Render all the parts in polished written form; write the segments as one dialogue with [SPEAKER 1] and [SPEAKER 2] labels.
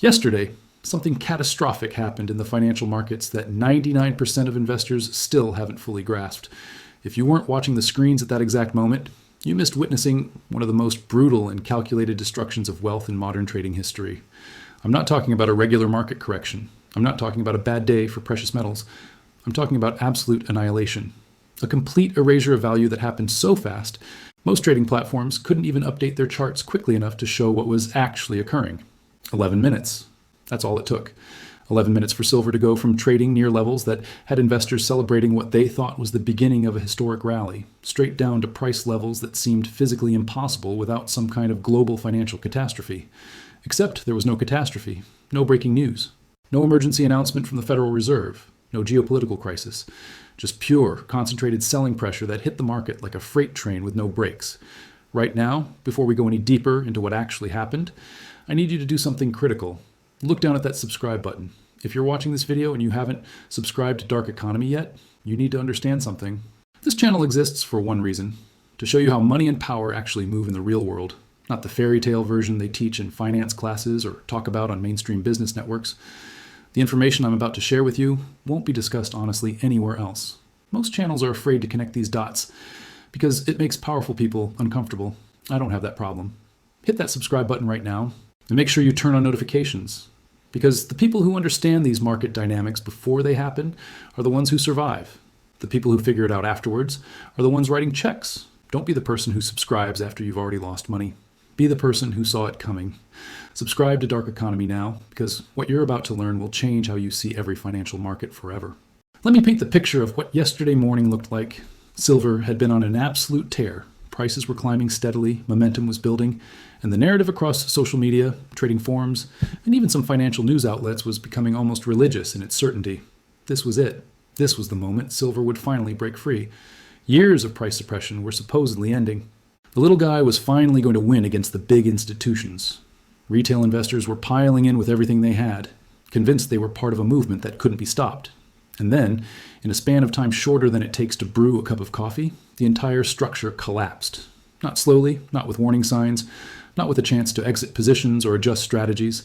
[SPEAKER 1] Yesterday, something catastrophic happened in the financial markets that 99% of investors still haven't fully grasped. If you weren't watching the screens at that exact moment, you missed witnessing one of the most brutal and calculated destructions of wealth in modern trading history. I'm not talking about a regular market correction. I'm not talking about a bad day for precious metals. I'm talking about absolute annihilation. A complete erasure of value that happened so fast, most trading platforms couldn't even update their charts quickly enough to show what was actually occurring. 11 minutes. That's all it took. 11 minutes for silver to go from trading near levels that had investors celebrating what they thought was the beginning of a historic rally, straight down to price levels that seemed physically impossible without some kind of global financial catastrophe. Except there was no catastrophe, no breaking news, no emergency announcement from the Federal Reserve, no geopolitical crisis, just pure, concentrated selling pressure that hit the market like a freight train with no brakes. Right now, before we go any deeper into what actually happened, I need you to do something critical. Look down at that subscribe button. If you're watching this video and you haven't subscribed to Dark Economy yet, you need to understand something. This channel exists for one reason: to show you how money and power actually move in the real world, not the fairy tale version they teach in finance classes or talk about on mainstream business networks. The information I'm about to share with you won't be discussed honestly anywhere else. Most channels are afraid to connect these dots because it makes powerful people uncomfortable. I don't have that problem. Hit that subscribe button right now and make sure you turn on notifications, because the people who understand these market dynamics before they happen are the ones who survive. The people who figure it out afterwards are the ones writing checks. Don't be the person who subscribes after you've already lost money. Be the person who saw it coming. Subscribe to Dark Economy now, because what you're about to learn will change how you see every financial market forever. Let me paint the picture of what yesterday morning looked like. Silver had been on an absolute tear. Prices were climbing steadily, momentum was building, and the narrative across social media, trading forums, and even some financial news outlets was becoming almost religious in its certainty. This was it. This was the moment silver would finally break free. Years of price suppression were supposedly ending. The little guy was finally going to win against the big institutions. Retail investors were piling in with everything they had, convinced they were part of a movement that couldn't be stopped. And then, in a span of time shorter than it takes to brew a cup of coffee, the entire structure collapsed. Not slowly, not with warning signs, not with a chance to exit positions or adjust strategies.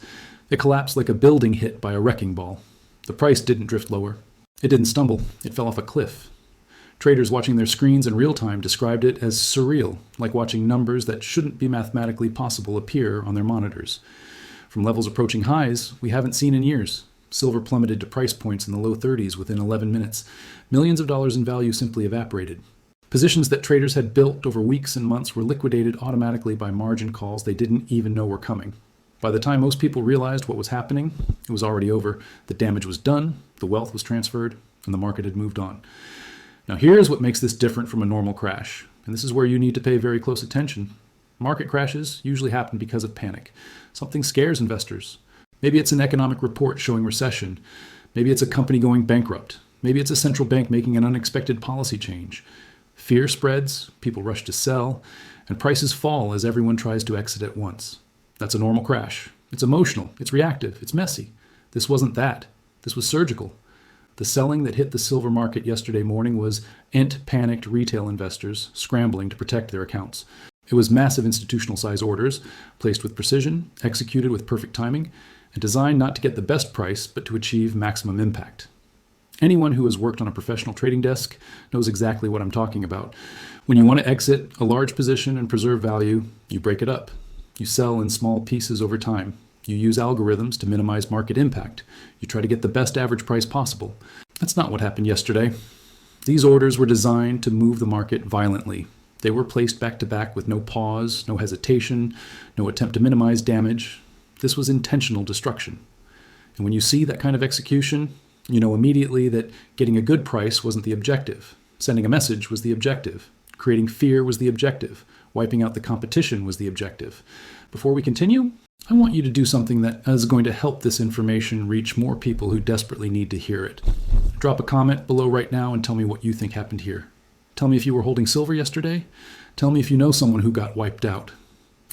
[SPEAKER 1] It collapsed like a building hit by a wrecking ball. The price didn't drift lower. It didn't stumble. It fell off a cliff. Traders watching their screens in real time described it as surreal, like watching numbers that shouldn't be mathematically possible appear on their monitors. From levels approaching highs we haven't seen in years, silver plummeted to price points in the low 30s within 11 minutes. Millions of dollars in value simply evaporated. Positions that traders had built over weeks and months were liquidated automatically by margin calls they didn't even know were coming. By the time most people realized what was happening, it was already over. The damage was done, the wealth was transferred, and the market had moved on. Now here's what makes this different from a normal crash, and this is where you need to pay very close attention. Market crashes usually happen because of panic. Something scares investors. Maybe it's an economic report showing recession. Maybe it's a company going bankrupt. Maybe it's a central bank making an unexpected policy change. Fear spreads, people rush to sell, and prices fall as everyone tries to exit at once. That's a normal crash. It's emotional, it's reactive, it's messy. This wasn't that. This was surgical. The selling that hit the silver market yesterday morning was panicked retail investors scrambling to protect their accounts. It was massive institutional size orders, placed with precision, executed with perfect timing, and designed not to get the best price, but to achieve maximum impact. Anyone who has worked on a professional trading desk knows exactly what I'm talking about. When you want to exit a large position and preserve value, you break it up. You sell in small pieces over time. You use algorithms to minimize market impact. You try to get the best average price possible. That's not what happened yesterday. These orders were designed to move the market violently. They were placed back to back with no pause, no hesitation, no attempt to minimize damage. This was intentional destruction. And when you see that kind of execution, you know immediately that getting a good price wasn't the objective. Sending a message was the objective. Creating fear was the objective. Wiping out the competition was the objective. Before we continue, I want you to do something that is going to help this information reach more people who desperately need to hear it. Drop a comment below right now and tell me what you think happened here. Tell me if you were holding silver yesterday. Tell me if you know someone who got wiped out.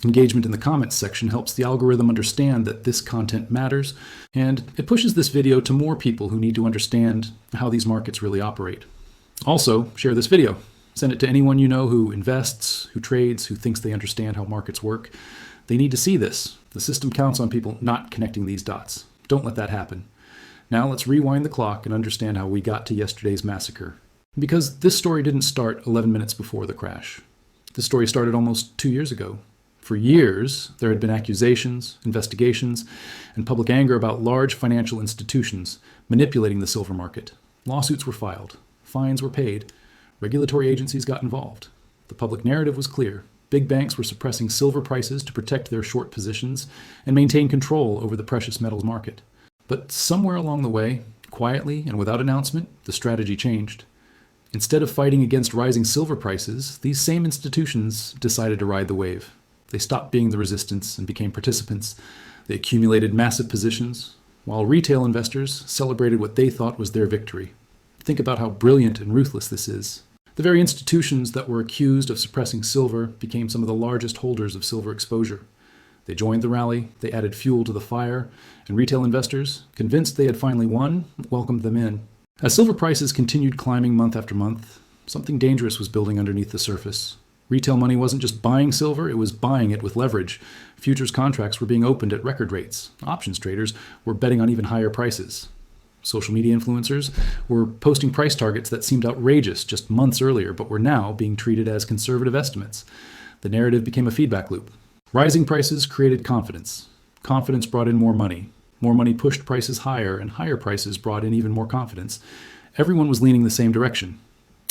[SPEAKER 1] Engagement in the comments section helps the algorithm understand that this content matters, and it pushes this video to more people who need to understand how these markets really operate. Also, share this video. Send it to anyone you know who invests, who trades, who thinks they understand how markets work. They need to see this. The system counts on people not connecting these dots. Don't let that happen. Now let's rewind the clock and understand how we got to yesterday's massacre. Because this story didn't start 11 minutes before the crash. This story started almost 2 years ago. For years, there had been accusations, investigations, and public anger about large financial institutions manipulating the silver market. Lawsuits were filed. Fines were paid. Regulatory agencies got involved. The public narrative was clear. Big banks were suppressing silver prices to protect their short positions and maintain control over the precious metals market. But somewhere along the way, quietly and without announcement, the strategy changed. Instead of fighting against rising silver prices, these same institutions decided to ride the wave. They stopped being the resistance and became participants. They accumulated massive positions, while retail investors celebrated what they thought was their victory. Think about how brilliant and ruthless this is. The very institutions that were accused of suppressing silver became some of the largest holders of silver exposure. They joined the rally, they added fuel to the fire, and retail investors, convinced they had finally won, welcomed them in. As silver prices continued climbing month after month, something dangerous was building underneath the surface. Retail money wasn't just buying silver, it was buying it with leverage. Futures contracts were being opened at record rates. Options traders were betting on even higher prices. Social media influencers were posting price targets that seemed outrageous just months earlier, but were now being treated as conservative estimates. The narrative became a feedback loop. Rising prices created confidence. Confidence brought in more money. More money pushed prices higher, and higher prices brought in even more confidence. Everyone was leaning the same direction.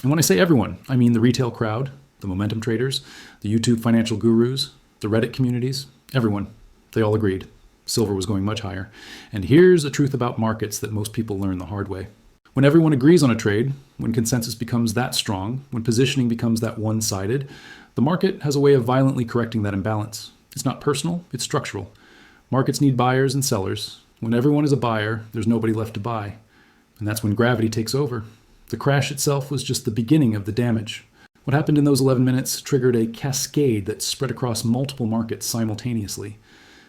[SPEAKER 1] And when I say everyone, I mean the retail crowd, the momentum traders, the YouTube financial gurus, the Reddit communities, everyone. They all agreed. Silver was going much higher. And here's a truth about markets that most people learn the hard way. When everyone agrees on a trade, when consensus becomes that strong, when positioning becomes that one-sided, the market has a way of violently correcting that imbalance. It's not personal, it's structural. Markets need buyers and sellers. When everyone is a buyer, there's nobody left to buy. And that's when gravity takes over. The crash itself was just the beginning of the damage. What happened in those 11 minutes triggered a cascade that spread across multiple markets simultaneously.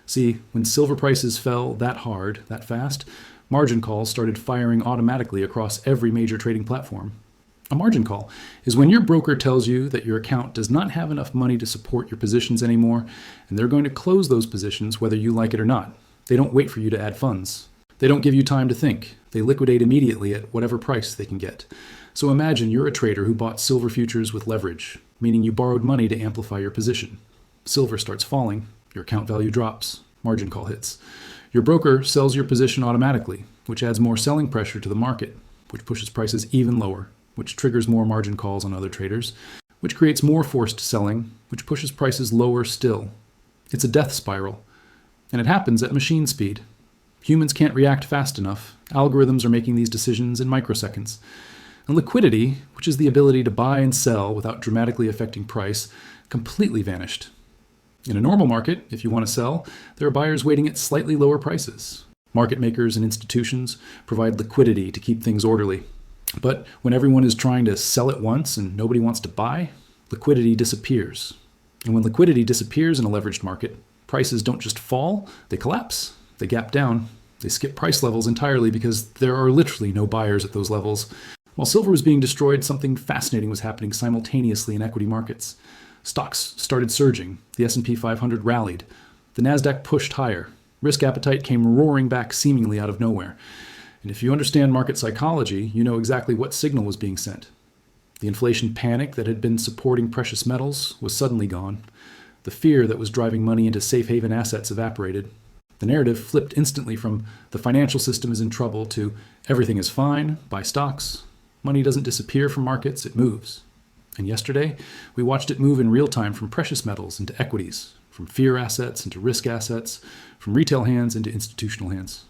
[SPEAKER 1] See, when silver prices fell that hard, that fast, margin calls started firing automatically across every major trading platform. A margin call is when your broker tells you that your account does not have enough money to support your positions anymore, and they're going to close those positions whether you like it or not. They don't wait for you to add funds. They don't give you time to think. They liquidate immediately at whatever price they can get. So imagine you're a trader who bought silver futures with leverage, meaning you borrowed money to amplify your position. Silver starts falling. Your account value drops. Margin call hits. Your broker sells your position automatically, which adds more selling pressure to the market, which pushes prices even lower, which triggers more margin calls on other traders, which creates more forced selling, which pushes prices lower still. It's a death spiral. And it happens at machine speed. Humans can't react fast enough. Algorithms are making these decisions in microseconds. And liquidity, which is the ability to buy and sell without dramatically affecting price, completely vanished. In a normal market, if you want to sell, there are buyers waiting at slightly lower prices. Market makers and institutions provide liquidity to keep things orderly. But when everyone is trying to sell at once and nobody wants to buy, liquidity disappears. And when liquidity disappears in a leveraged market, prices don't just fall, they collapse, they gap down, they skip price levels entirely because there are literally no buyers at those levels. While silver was being destroyed, something fascinating was happening simultaneously in equity markets. Stocks started surging, the S&P 500 rallied, the Nasdaq pushed higher, risk appetite came roaring back seemingly out of nowhere. And if you understand market psychology, you know exactly what signal was being sent. The inflation panic that had been supporting precious metals was suddenly gone. The fear that was driving money into safe haven assets evaporated. The narrative flipped instantly from the financial system is in trouble to everything is fine, buy stocks. Money doesn't disappear from markets, it moves. And yesterday, we watched it move in real time from precious metals into equities, from fear assets into risk assets, from retail hands into institutional hands.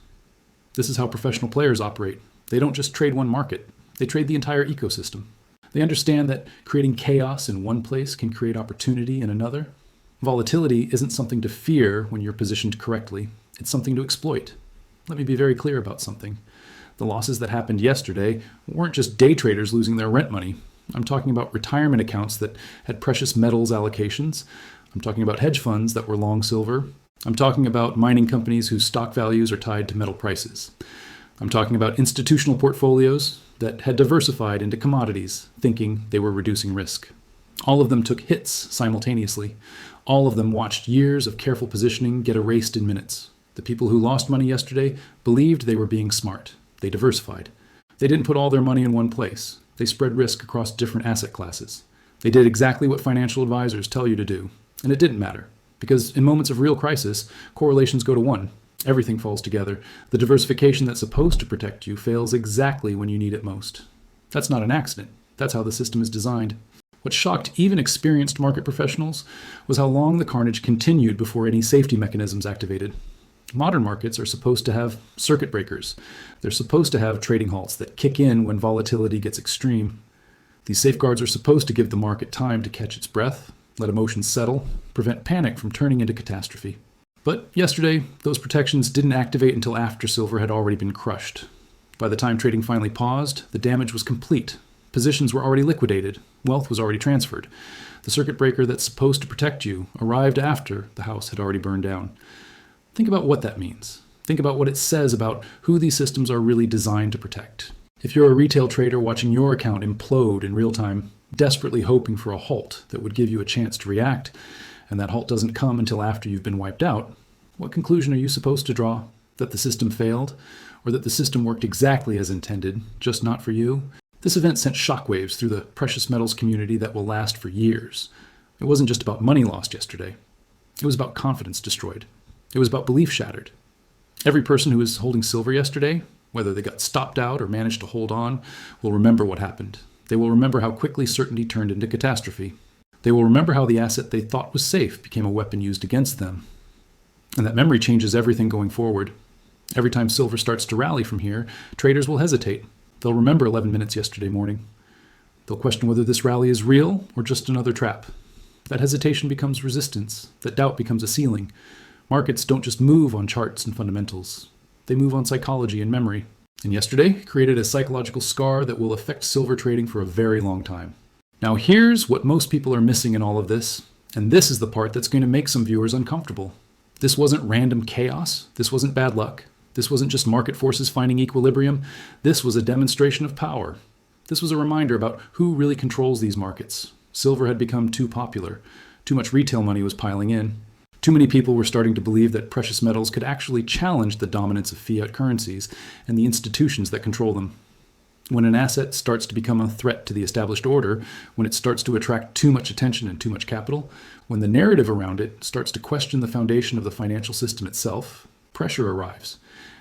[SPEAKER 1] This is how professional players operate. They don't just trade one market, they trade the entire ecosystem. They understand that creating chaos in one place can create opportunity in another. Volatility isn't something to fear when you're positioned correctly. It's something to exploit. Let me be very clear about something. The losses that happened yesterday weren't just day traders losing their rent money. I'm talking about retirement accounts that had precious metals allocations. I'm talking about hedge funds that were long silver. I'm talking about mining companies whose stock values are tied to metal prices. I'm talking about institutional portfolios that had diversified into commodities, thinking they were reducing risk. All of them took hits simultaneously. All of them watched years of careful positioning get erased in minutes. The people who lost money yesterday believed they were being smart. They diversified. They didn't put all their money in one place. They spread risk across different asset classes. They did exactly what financial advisors tell you to do. And it didn't matter. Because in moments of real crisis, correlations go to 1. Everything falls together. The diversification that's supposed to protect you fails exactly when you need it most. That's not an accident. That's how the system is designed. What shocked even experienced market professionals was how long the carnage continued before any safety mechanisms activated. Modern markets are supposed to have circuit breakers. They're supposed to have trading halts that kick in when volatility gets extreme. These safeguards are supposed to give the market time to catch its breath, let emotions settle, prevent panic from turning into catastrophe. But yesterday, those protections didn't activate until after silver had already been crushed. By the time trading finally paused, the damage was complete. Positions were already liquidated. Wealth was already transferred. The circuit breaker that's supposed to protect you arrived after the house had already burned down. Think about what that means. Think about what it says about who these systems are really designed to protect. If you're a retail trader watching your account implode in real time, desperately hoping for a halt that would give you a chance to react, and that halt doesn't come until after you've been wiped out, what conclusion are you supposed to draw? That the system failed? Or that the system worked exactly as intended, just not for you? This event sent shockwaves through the precious metals community that will last for years. It wasn't just about money lost yesterday. It was about confidence destroyed. It was about belief shattered. Every person who was holding silver yesterday, whether they got stopped out or managed to hold on, will remember what happened. They will remember how quickly certainty turned into catastrophe. They will remember how the asset they thought was safe became a weapon used against them. And that memory changes everything going forward. Every time silver starts to rally from here, traders will hesitate. They'll remember 11 minutes yesterday morning. They'll question whether this rally is real or just another trap. That hesitation becomes resistance. That doubt becomes a ceiling. Markets don't just move on charts and fundamentals. They move on psychology and memory. And yesterday created a psychological scar that will affect silver trading for a very long time. Now here's what most people are missing in all of this, and this is the part that's going to make some viewers uncomfortable. This wasn't random chaos. This wasn't bad luck. This wasn't just market forces finding equilibrium. This was a demonstration of power. This was a reminder about who really controls these markets. Silver had become too popular. Too much retail money was piling in. Too many people were starting to believe that precious metals could actually challenge the dominance of fiat currencies and the institutions that control them. When an asset starts to become a threat to the established order, when it starts to attract too much attention and too much capital, when the narrative around it starts to question the foundation of the financial system itself, pressure arrives.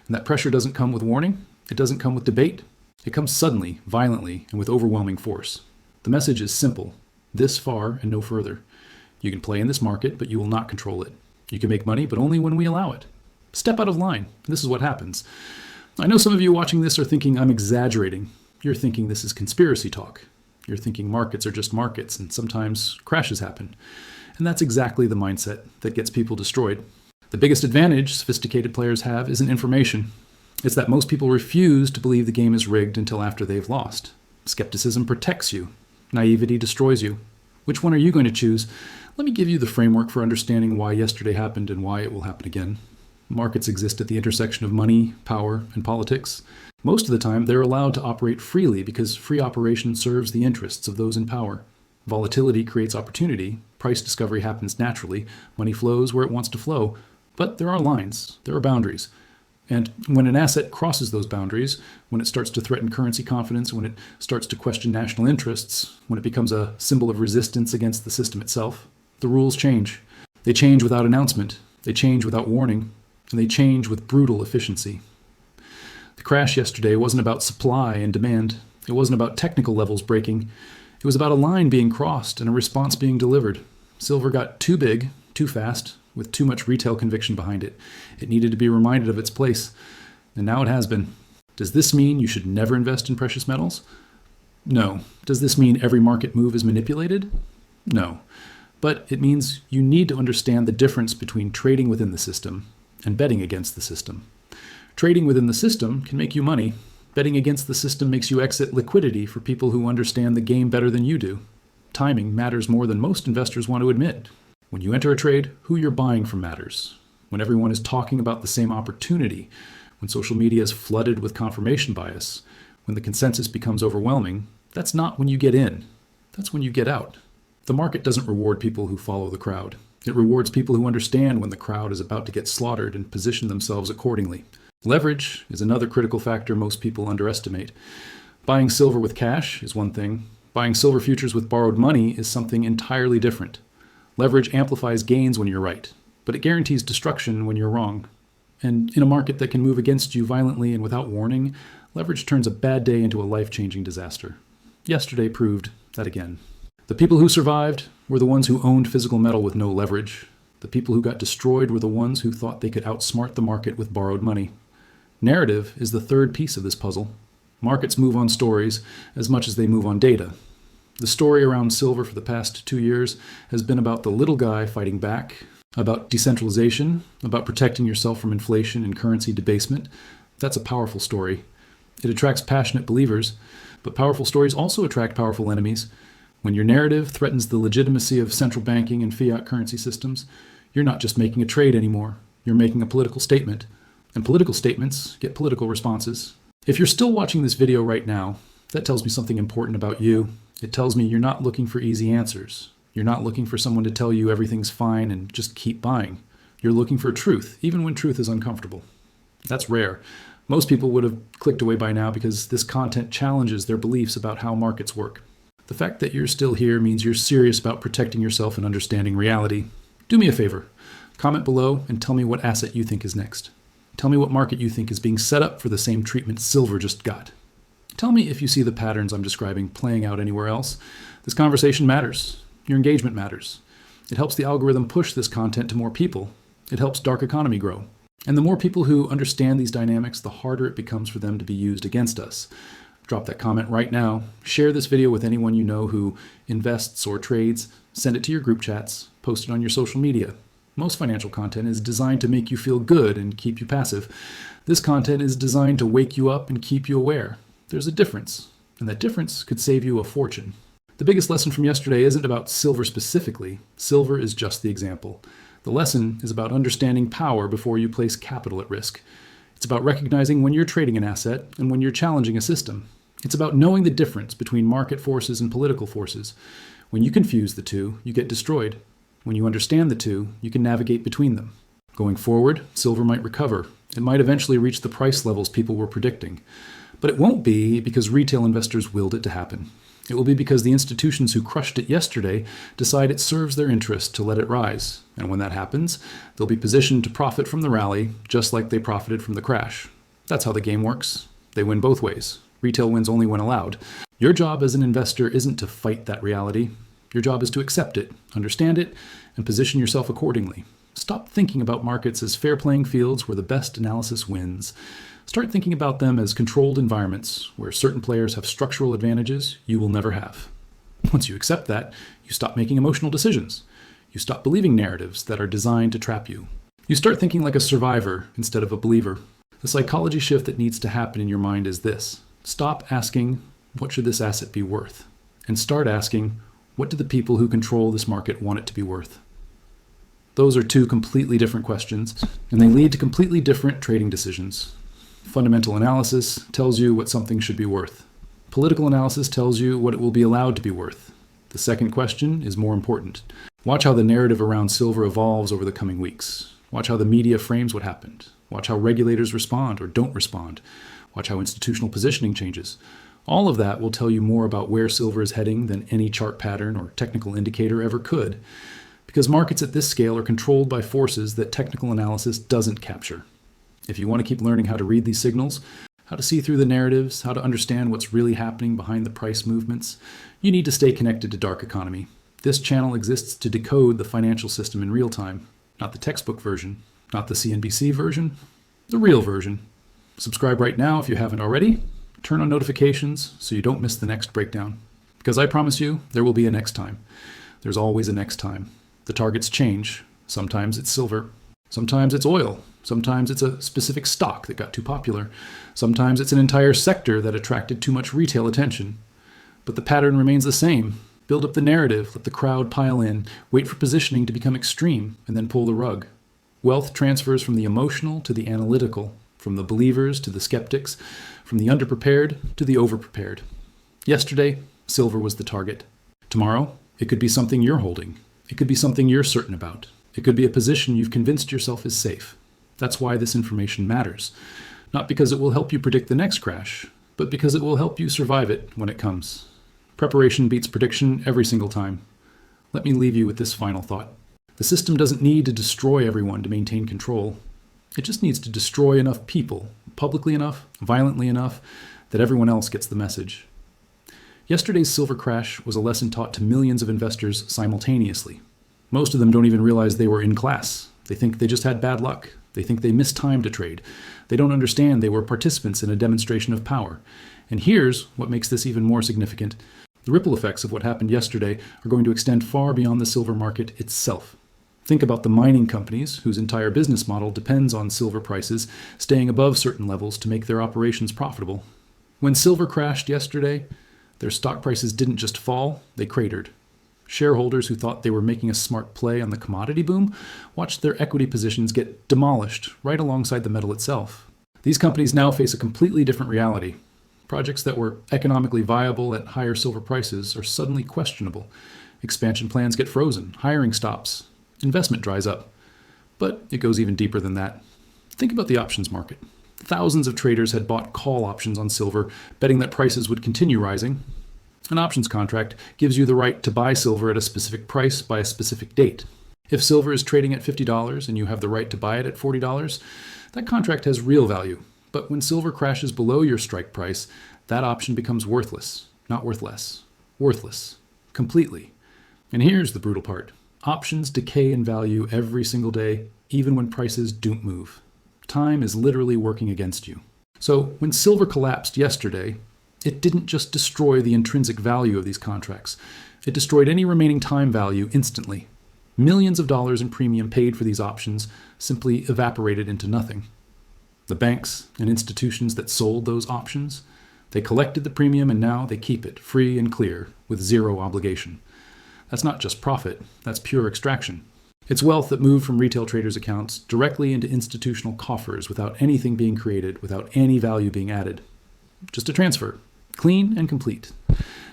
[SPEAKER 1] And that pressure doesn't come with warning. It doesn't come with debate. It comes suddenly, violently, and with overwhelming force. The message is simple: this far and no further. You can play in this market, but you will not control it. You can make money, but only when we allow it. Step out of line. This is what happens. I know some of you watching this are thinking I'm exaggerating. You're thinking this is conspiracy talk. You're thinking markets are just markets, and sometimes crashes happen. And that's exactly the mindset that gets people destroyed. The biggest advantage sophisticated players have isn't information. It's that most people refuse to believe the game is rigged until after they've lost. Skepticism protects you. Naivety destroys you. Which one are you going to choose? Let me give you the framework for understanding why yesterday happened and why it will happen again. Markets exist at the intersection of money, power, and politics. Most of the time, they're allowed to operate freely because free operation serves the interests of those in power. Volatility creates opportunity. Price discovery happens naturally. Money flows where it wants to flow. But there are lines. There are boundaries. And when an asset crosses those boundaries, when it starts to threaten currency confidence, when it starts to question national interests, when it becomes a symbol of resistance against the system itself, the rules change. They change without announcement. They change without warning. And they change with brutal efficiency. The crash yesterday wasn't about supply and demand. It wasn't about technical levels breaking. It was about a line being crossed and a response being delivered. Silver got too big, too fast, with too much retail conviction behind it. It needed to be reminded of its place. And now it has been. Does this mean you should never invest in precious metals? No. Does this mean every market move is manipulated? No. But it means you need to understand the difference between trading within the system and betting against the system. Trading within the system can make you money. Betting against the system makes you exit liquidity for people who understand the game better than you do. Timing matters more than most investors want to admit. When you enter a trade, who you're buying from matters. When everyone is talking about the same opportunity, when social media is flooded with confirmation bias, when the consensus becomes overwhelming, that's not when you get in. That's when you get out. The market doesn't reward people who follow the crowd. It rewards people who understand when the crowd is about to get slaughtered and position themselves accordingly. Leverage is another critical factor most people underestimate. Buying silver with cash is one thing. Buying silver futures with borrowed money is something entirely different. Leverage amplifies gains when you're right, but it guarantees destruction when you're wrong. And in a market that can move against you violently and without warning, leverage turns a bad day into a life-changing disaster. Yesterday proved that again. The people who survived were the ones who owned physical metal with no leverage. The people who got destroyed were the ones who thought they could outsmart the market with borrowed money. Narrative is the third piece of this puzzle. Markets move on stories as much as they move on data. The story around silver for the past 2 years has been about the little guy fighting back, about decentralization, about protecting yourself from inflation and currency debasement. That's a powerful story. It attracts passionate believers, but powerful stories also attract powerful enemies. When your narrative threatens the legitimacy of central banking and fiat currency systems, you're not just making a trade anymore. You're making a political statement. And political statements get political responses. If you're still watching this video right now, that tells me something important about you. It tells me you're not looking for easy answers. You're not looking for someone to tell you everything's fine and just keep buying. You're looking for truth, even when truth is uncomfortable. That's rare. Most people would have clicked away by now because this content challenges their beliefs about how markets work. The fact that you're still here means you're serious about protecting yourself and understanding reality. Do me a favor. Comment below and tell me what asset you think is next. Tell me what market you think is being set up for the same treatment silver just got. Tell me if you see the patterns I'm describing playing out anywhere else. This conversation matters. Your engagement matters. It helps the algorithm push this content to more people. It helps dark economy grow. And the more people who understand these dynamics, the harder it becomes for them to be used against us. Drop that comment right now. Share this video with anyone you know who invests or trades. Send it to your group chats. Post it on your social media. Most financial content is designed to make you feel good and keep you passive. This content is designed to wake you up and keep you aware. There's a difference, and that difference could save you a fortune. The biggest lesson from yesterday isn't about silver specifically. Silver is just the example. The lesson is about understanding power before you place capital at risk. It's about recognizing when you're trading an asset and when you're challenging a system. It's about knowing the difference between market forces and political forces. When you confuse the two, you get destroyed. When you understand the two, you can navigate between them. Going forward, silver might recover. It might eventually reach the price levels people were predicting. But it won't be because retail investors willed it to happen. It will be because the institutions who crushed it yesterday decide it serves their interest to let it rise. And when that happens, they'll be positioned to profit from the rally, just like they profited from the crash. That's how the game works. They win both ways. Retail wins only when allowed. Your job as an investor isn't to fight that reality. Your job is to accept it, understand it, and position yourself accordingly. Stop thinking about markets as fair playing fields where the best analysis wins. Start thinking about them as controlled environments where certain players have structural advantages you will never have. Once you accept that, you stop making emotional decisions. You stop believing narratives that are designed to trap you. You start thinking like a survivor instead of a believer. The psychology shift that needs to happen in your mind is this. Stop asking, what should this asset be worth? And start asking, what do the people who control this market want it to be worth? Those are two completely different questions, and they lead to completely different trading decisions. Fundamental analysis tells you what something should be worth. Political analysis tells you what it will be allowed to be worth. The second question is more important. Watch how the narrative around silver evolves over the coming weeks. Watch how the media frames what happened. Watch how regulators respond or don't respond. Watch how institutional positioning changes. All of that will tell you more about where silver is heading than any chart pattern or technical indicator ever could, because markets at this scale are controlled by forces that technical analysis doesn't capture. If you want to keep learning how to read these signals, how to see through the narratives, how to understand what's really happening behind the price movements, you need to stay connected to Dark Economy. This channel exists to decode the financial system in real time, not the textbook version, not the CNBC version, the real version. Subscribe right now if you haven't already. Turn on notifications so you don't miss the next breakdown. Because I promise you, there will be a next time. There's always a next time. The targets change. Sometimes it's silver. Sometimes it's oil. Sometimes it's a specific stock that got too popular. Sometimes it's an entire sector that attracted too much retail attention. But the pattern remains the same. Build up the narrative, let the crowd pile in, wait for positioning to become extreme, and then pull the rug. Wealth transfers from the emotional to the analytical, from the believers to the skeptics, from the underprepared to the overprepared. Yesterday, silver was the target. Tomorrow, it could be something you're holding. It could be something you're certain about. It could be a position you've convinced yourself is safe. That's why this information matters. Not because it will help you predict the next crash, but because it will help you survive it when it comes. Preparation beats prediction every single time. Let me leave you with this final thought. The system doesn't need to destroy everyone to maintain control. It just needs to destroy enough people, publicly enough, violently enough, that everyone else gets the message. Yesterday's silver crash was a lesson taught to millions of investors simultaneously. Most of them don't even realize they were in class. They think they just had bad luck. They think they missed time to trade. They don't understand they were participants in a demonstration of power. And here's what makes this even more significant. The ripple effects of what happened yesterday are going to extend far beyond the silver market itself. Think about the mining companies whose entire business model depends on silver prices staying above certain levels to make their operations profitable. When silver crashed yesterday, their stock prices didn't just fall, they cratered. Shareholders who thought they were making a smart play on the commodity boom watched their equity positions get demolished right alongside the metal itself. These companies now face a completely different reality. Projects that were economically viable at higher silver prices are suddenly questionable. Expansion plans get frozen, hiring stops, investment dries up. But it goes even deeper than that. Think about the options market. Thousands of traders had bought call options on silver, betting that prices would continue rising. An options contract gives you the right to buy silver at a specific price by a specific date. If silver is trading at $50 and you have the right to buy it at $40, that contract has real value. But when silver crashes below your strike price, that option becomes worthless, not worth less. Worthless. Completely. And here's the brutal part. Options decay in value every single day, even when prices don't move. Time is literally working against you. So when silver collapsed yesterday, it didn't just destroy the intrinsic value of these contracts. It destroyed any remaining time value instantly. Millions of dollars in premium paid for these options simply evaporated into nothing. The banks and institutions that sold those options, they collected the premium and now they keep it free and clear with zero obligation. That's not just profit, that's pure extraction. It's wealth that moved from retail traders' accounts directly into institutional coffers without anything being created, without any value being added. Just a transfer, clean and complete.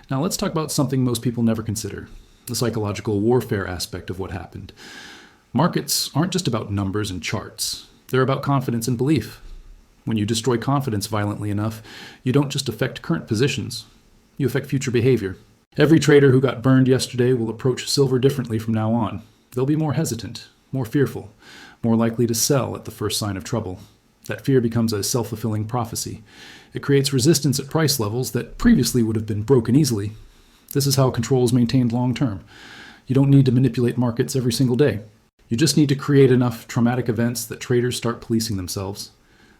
[SPEAKER 1] Now let's talk about something most people never consider, the psychological warfare aspect of what happened. Markets aren't just about numbers and charts. They're about confidence and belief. When you destroy confidence violently enough, you don't just affect current positions, you affect future behavior. Every trader who got burned yesterday will approach silver differently from now on. They'll be more hesitant, more fearful, more likely to sell at the first sign of trouble. That fear becomes a self-fulfilling prophecy. It creates resistance at price levels that previously would have been broken easily. This is how control is maintained long term. You don't need to manipulate markets every single day. You just need to create enough traumatic events that traders start policing themselves.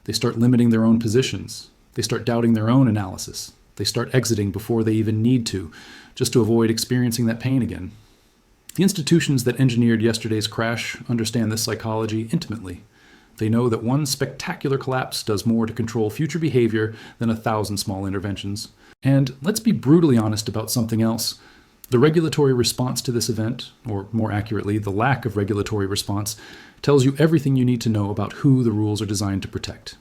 [SPEAKER 1] They start limiting their own positions. They start doubting their own analysis. They start exiting before they even need to, just to avoid experiencing that pain again. The institutions that engineered yesterday's crash understand this psychology intimately. They know that one spectacular collapse does more to control future behavior than 1,000 small interventions. And let's be brutally honest about something else. The regulatory response to this event, or more accurately, the lack of regulatory response, tells you everything you need to know about who the rules are designed to protect.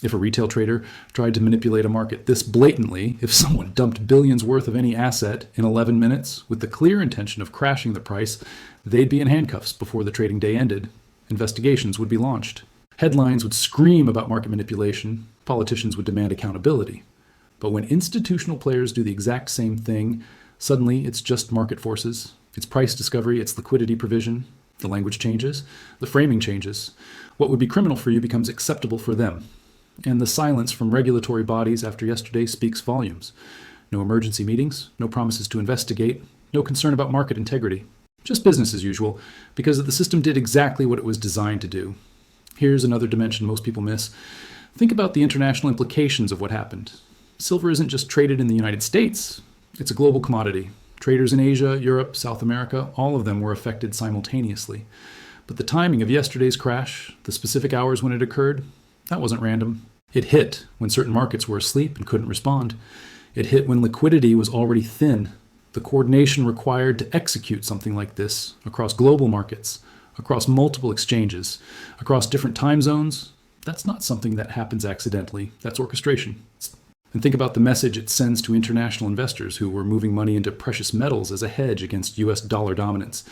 [SPEAKER 1] If a retail trader tried to manipulate a market this blatantly, if someone dumped billions worth of any asset in 11 minutes with the clear intention of crashing the price, they'd be in handcuffs before the trading day ended. Investigations would be launched. Headlines would scream about market manipulation. Politicians would demand accountability. But when institutional players do the exact same thing, suddenly it's just market forces. It's price discovery, it's liquidity provision. The language changes. The framing changes. What would be criminal for you becomes acceptable for them. And the silence from regulatory bodies after yesterday speaks volumes. No emergency meetings, no promises to investigate, no concern about market integrity. Just business as usual, because the system did exactly what it was designed to do. Here's another dimension most people miss. Think about the international implications of what happened. Silver isn't just traded in the United States. It's a global commodity. Traders in Asia, Europe, South America, all of them were affected simultaneously. But the timing of yesterday's crash, the specific hours when it occurred, that wasn't random. It hit when certain markets were asleep and couldn't respond. It hit when liquidity was already thin. The coordination required to execute something like this across global markets, across multiple exchanges, across different time zones, that's not something that happens accidentally. That's orchestration. And think about the message it sends to international investors who were moving money into precious metals as a hedge against US dollar dominance.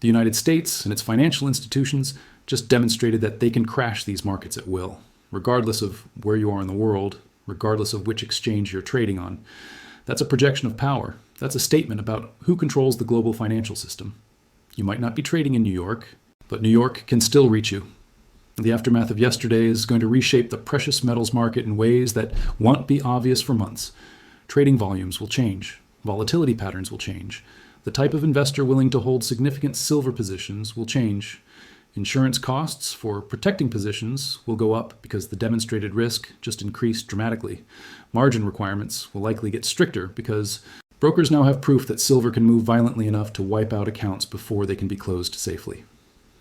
[SPEAKER 1] The United States and its financial institutions just demonstrated that they can crash these markets at will, regardless of where you are in the world, regardless of which exchange you're trading on. That's a projection of power. That's a statement about who controls the global financial system. You might not be trading in New York, but New York can still reach you. The aftermath of yesterday is going to reshape the precious metals market in ways that won't be obvious for months. Trading volumes will change. Volatility patterns will change. The type of investor willing to hold significant silver positions will change. Insurance costs for protecting positions will go up because the demonstrated risk just increased dramatically. Margin requirements will likely get stricter because brokers now have proof that silver can move violently enough to wipe out accounts before they can be closed safely.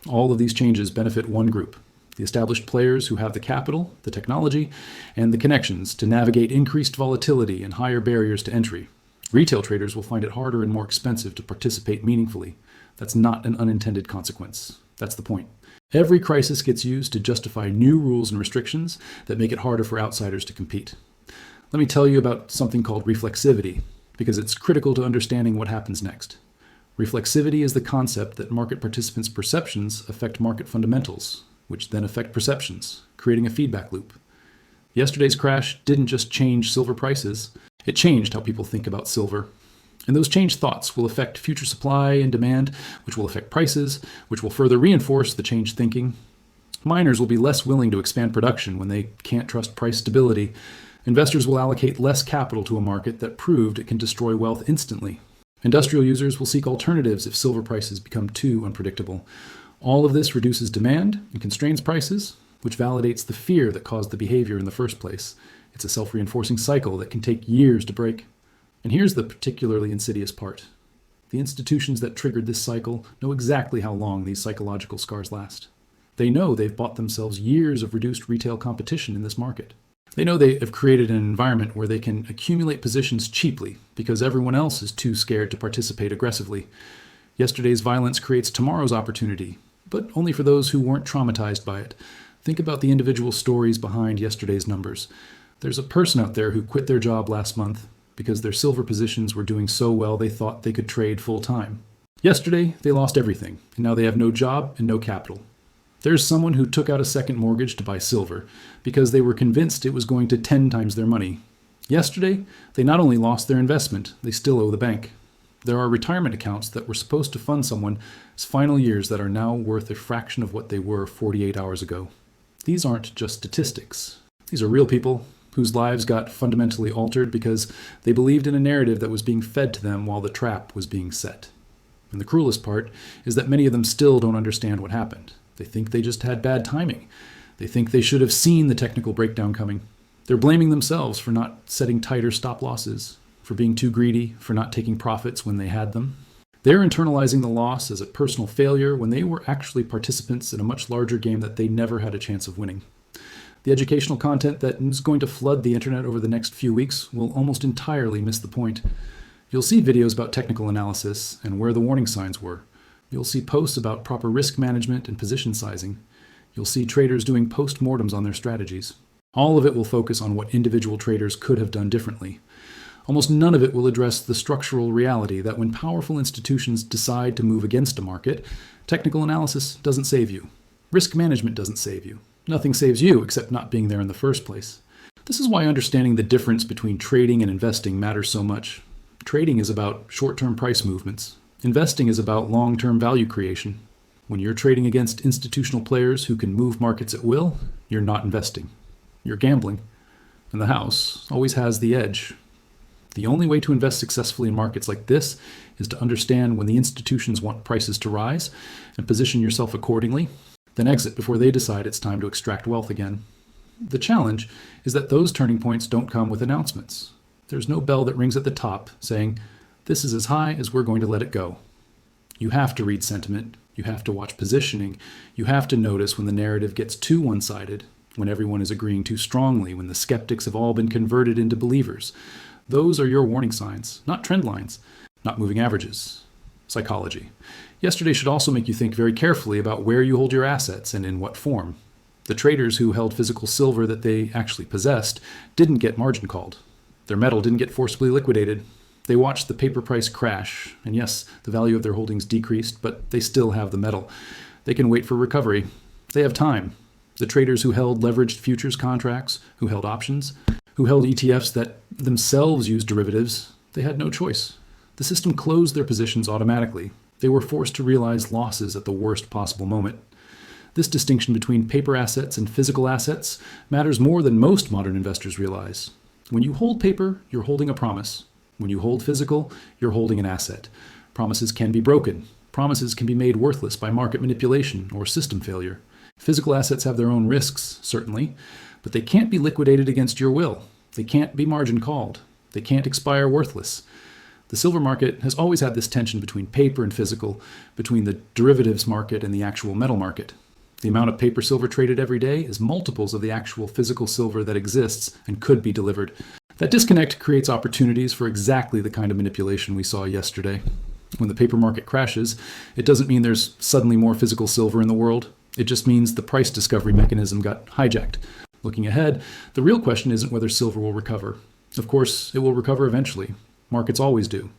[SPEAKER 1] All of these changes benefit one group: the established players who have the capital, the technology, and the connections to navigate increased volatility and higher barriers to entry. Retail traders will find it harder and more expensive to participate meaningfully. That's not an unintended consequence. That's the point. Every crisis gets used to justify new rules and restrictions that make it harder for outsiders to compete. Let me tell you about something called reflexivity, because it's critical to understanding what happens next. Reflexivity is the concept that market participants' perceptions affect market fundamentals, which then affect perceptions, creating a feedback loop. Yesterday's crash didn't just change silver prices, it changed how people think about silver. And those changed thoughts will affect future supply and demand, which will affect prices, which will further reinforce the changed thinking. Miners will be less willing to expand production when they can't trust price stability. Investors will allocate less capital to a market that proved it can destroy wealth instantly. Industrial users will seek alternatives if silver prices become too unpredictable. All of this reduces demand and constrains prices, which validates the fear that caused the behavior in the first place. It's a self-reinforcing cycle that can take years to break. And here's the particularly insidious part. The institutions that triggered this cycle know exactly how long these psychological scars last. They know they've bought themselves years of reduced retail competition in this market. They know they have created an environment where they can accumulate positions cheaply because everyone else is too scared to participate aggressively. Yesterday's violence creates tomorrow's opportunity, but only for those who weren't traumatized by it. Think about the individual stories behind yesterday's numbers. There's a person out there who quit their job last month because their silver positions were doing so well they thought they could trade full time. Yesterday, they lost everything, and now they have no job and no capital. There's someone who took out a second mortgage to buy silver because they were convinced it was going to 10 times their money. Yesterday, they not only lost their investment, they still owe the bank. There are retirement accounts that were supposed to fund someone's final years that are now worth a fraction of what they were 48 hours ago. These aren't just statistics. These are real people whose lives got fundamentally altered because they believed in a narrative that was being fed to them while the trap was being set. And the cruelest part is that many of them still don't understand what happened. They think they just had bad timing. They think they should have seen the technical breakdown coming. They're blaming themselves for not setting tighter stop losses, for being too greedy, for not taking profits when they had them. They're internalizing the loss as a personal failure when they were actually participants in a much larger game that they never had a chance of winning. The educational content that is going to flood the internet over the next few weeks will almost entirely miss the point. You'll see videos about technical analysis and where the warning signs were. You'll see posts about proper risk management and position sizing. You'll see traders doing post-mortems on their strategies. All of it will focus on what individual traders could have done differently. Almost none of it will address the structural reality that when powerful institutions decide to move against a market, technical analysis doesn't save you. Risk management doesn't save you. Nothing saves you except not being there in the first place. This is why understanding the difference between trading and investing matters so much. Trading is about short-term price movements. Investing is about long-term value creation. When you're trading against institutional players who can move markets at will, you're not investing. You're gambling. And the house always has the edge. The only way to invest successfully in markets like this is to understand when the institutions want prices to rise and position yourself accordingly, then exit before they decide it's time to extract wealth again. The challenge is that those turning points don't come with announcements. There's no bell that rings at the top saying, "This is as high as we're going to let it go." You have to read sentiment. You have to watch positioning. You have to notice when the narrative gets too one-sided, when everyone is agreeing too strongly, when the skeptics have all been converted into believers. Those are your warning signs, not trend lines, not moving averages. Psychology. Yesterday should also make you think very carefully about where you hold your assets and in what form. The traders who held physical silver that they actually possessed didn't get margin called. Their metal didn't get forcibly liquidated. They watched the paper price crash, and yes, the value of their holdings decreased, but they still have the metal. They can wait for recovery. They have time. The traders who held leveraged futures contracts, who held options, who held ETFs that themselves used derivatives, they had no choice. The system closed their positions automatically. They were forced to realize losses at the worst possible moment. This distinction between paper assets and physical assets matters more than most modern investors realize. When you hold paper, you're holding a promise. When you hold physical, you're holding an asset. Promises can be broken. Promises can be made worthless by market manipulation or system failure. Physical assets have their own risks, certainly, but they can't be liquidated against your will. They can't be margin called. They can't expire worthless. The silver market has always had this tension between paper and physical, between the derivatives market and the actual metal market. The amount of paper silver traded every day is multiples of the actual physical silver that exists and could be delivered. That disconnect creates opportunities for exactly the kind of manipulation we saw yesterday. When the paper market crashes, it doesn't mean there's suddenly more physical silver in the world. It just means the price discovery mechanism got hijacked. Looking ahead, the real question isn't whether silver will recover. Of course, it will recover eventually. Markets always do.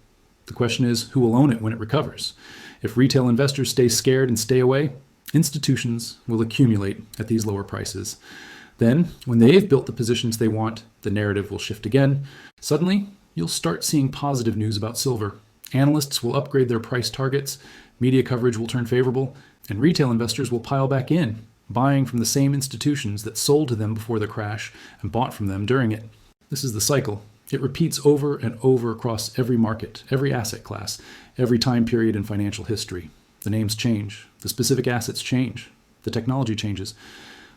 [SPEAKER 1] The question is who will own it when it recovers. If retail investors stay scared and stay away, institutions will accumulate at these lower prices. Then, when they've built the positions they want, the narrative will shift again. Suddenly, you'll start seeing positive news about silver. Analysts will upgrade their price targets, media coverage will turn favorable, and retail investors will pile back in, buying from the same institutions that sold to them before the crash and bought from them during it. This is the cycle. It repeats over and over across every market, every asset class, every time period in financial history. The names change, the specific assets change, the technology changes,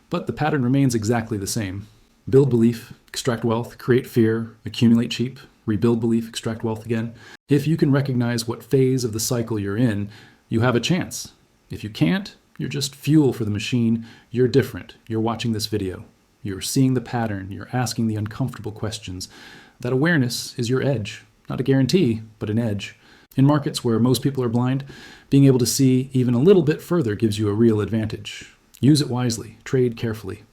[SPEAKER 1] but the pattern remains exactly the same. Build belief, extract wealth, create fear, accumulate cheap, rebuild belief, extract wealth again. If you can recognize what phase of the cycle you're in, you have a chance. If you can't, you're just fuel for the machine. You're different. You're watching this video. You're seeing the pattern. You're asking the uncomfortable questions. That awareness is your edge. Not a guarantee, but an edge. In markets where most people are blind, being able to see even a little bit further gives you a real advantage. Use it wisely. Trade carefully.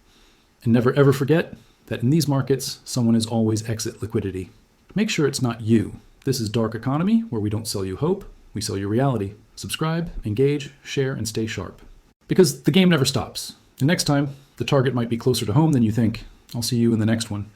[SPEAKER 1] And never ever forget that in these markets, someone is always exit liquidity. Make sure it's not you. This is Dark Economy, where we don't sell you hope, we sell you reality. Subscribe, engage, share, and stay sharp. Because the game never stops. And next time, the target might be closer to home than you think. I'll see you in the next one.